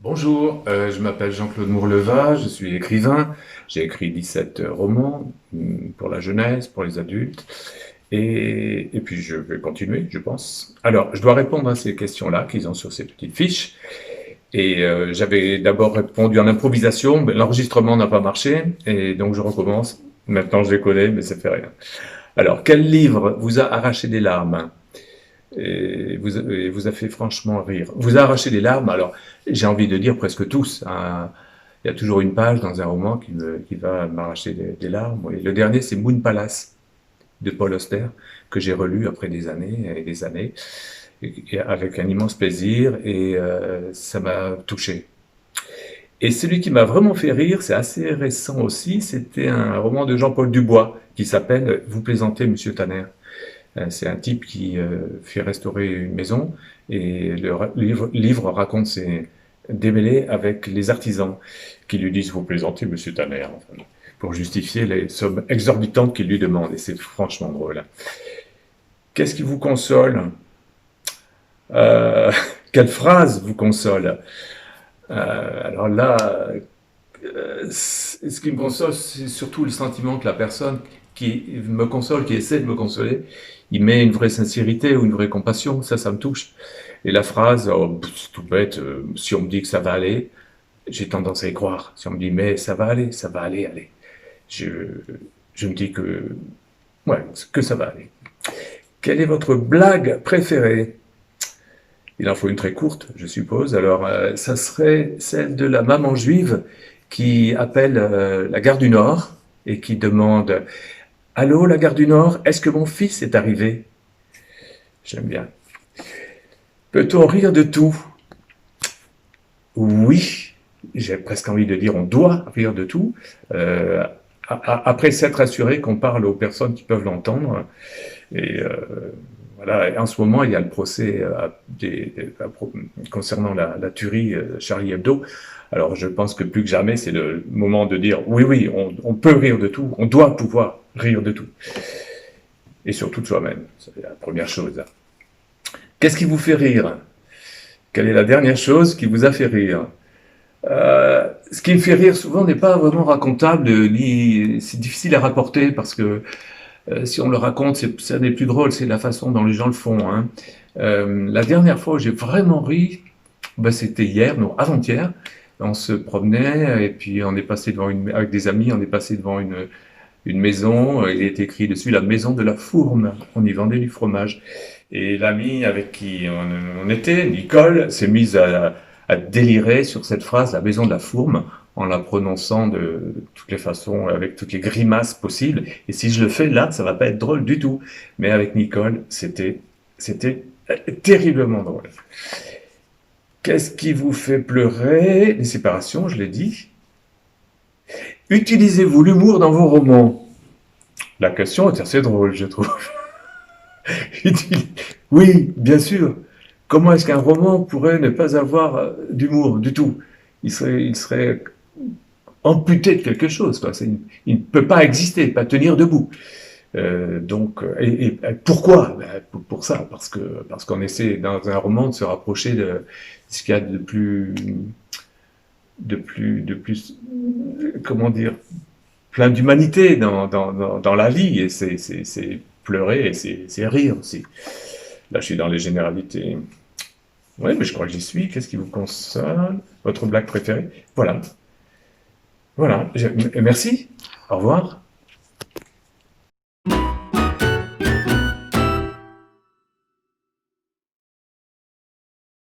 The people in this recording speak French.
Bonjour, je m'appelle Jean-Claude Mourleva, je suis écrivain. J'ai écrit 17 romans pour la jeunesse, pour les adultes, et puis je vais continuer, je pense. Alors, je dois répondre à ces questions-là qu'ils ont sur ces petites fiches. Et j'avais d'abord répondu en improvisation, mais l'enregistrement n'a pas marché, et donc je recommence. Maintenant, je les connais, mais ça fait rien. Alors, quel livre vous a arraché des larmes et vous a fait franchement rire? Vous a arraché des larmes, alors j'ai envie de dire presque tous, hein. Il y a toujours une page dans un roman qui va m'arracher des larmes. Et le dernier, c'est Moon Palace de Paul Auster, que j'ai relu après des années et des années, et avec un immense plaisir, et ça m'a touché. Et celui qui m'a vraiment fait rire, c'est assez récent aussi, c'était un roman de Jean-Paul Dubois qui s'appelle Vous plaisantez, Monsieur Tanner. C'est un type qui fait restaurer une maison et le livre raconte ses démêlés avec les artisans qui lui disent vous plaisantez, monsieur Tanner, enfin, pour justifier les sommes exorbitantes qu'il lui demande. Et c'est franchement drôle. Qu'est-ce qui vous console? euh, Quelle phrase vous console? Alors là, ce qui me console, c'est surtout le sentiment que la personne qui me console, qui essaie de me consoler, il met une vraie sincérité ou une vraie compassion, ça me touche. Et la phrase, oh, c'est tout bête, si on me dit que ça va aller, j'ai tendance à y croire. Si on me dit, mais ça va aller, allez. Je, je me dis que, ouais, que ça va aller. Quelle est votre blague préférée? Il en faut une très courte, je suppose. Alors, ça serait celle de la maman juive qui appelle la gare du Nord et qui demande allô, la gare du Nord, est-ce que mon fils est arrivé? J'aime bien. Peut-on rire de tout? Oui, j'ai presque envie de dire on doit rire de tout. Euh, Après s'être assuré qu'on parle aux personnes qui peuvent l'entendre. Et voilà, et en ce moment, il y a le procès concernant la tuerie Charlie Hebdo. Alors je pense que plus que jamais, c'est le moment de dire oui, oui, on peut rire de tout, on doit pouvoir rire de tout. Et surtout de soi-même, c'est la première chose. Qu'est-ce qui vous fait rire? Quelle est la dernière chose qui vous a fait rire? Ce qui me fait rire souvent n'est pas vraiment racontable, ni c'est difficile à rapporter parce que si on le raconte, ça n'est plus drôle, c'est la façon dont les gens le font, hein. La dernière fois où j'ai vraiment ri, ben, c'était hier, non, avant-hier. On se promenait et puis on est passé avec des amis, on est passé devant une maison. Il est écrit dessus la maison de la Fourme. On y vendait du fromage. Et l'ami avec qui on était, Nicole, s'est mise à délirer sur cette phrase, la maison de la Fourme, en la prononçant de toutes les façons, avec toutes les grimaces possibles. Et si je le fais là, ça va pas être drôle du tout. Mais avec Nicole, c'était terriblement drôle. Qu'est-ce qui vous fait pleurer? Les séparations, je l'ai dit. Utilisez-vous l'humour dans vos romans? La question est assez drôle, je trouve. Oui, bien sûr. Comment est-ce qu'un roman pourrait ne pas avoir d'humour du tout? Il serait amputé de quelque chose, quoi. Il ne peut pas exister, pas tenir debout. Et pourquoi? Ben, pour ça, parce qu'on essaie dans un roman de se rapprocher de ce qu'il y a de plus, comment dire, plein d'humanité dans la vie, et c'est pleurer et c'est rire aussi. Là, je suis dans les généralités. Oui, mais je crois que j'y suis. Qu'est-ce qui vous console? Votre blague préférée? Voilà. Voilà. Merci. Au revoir.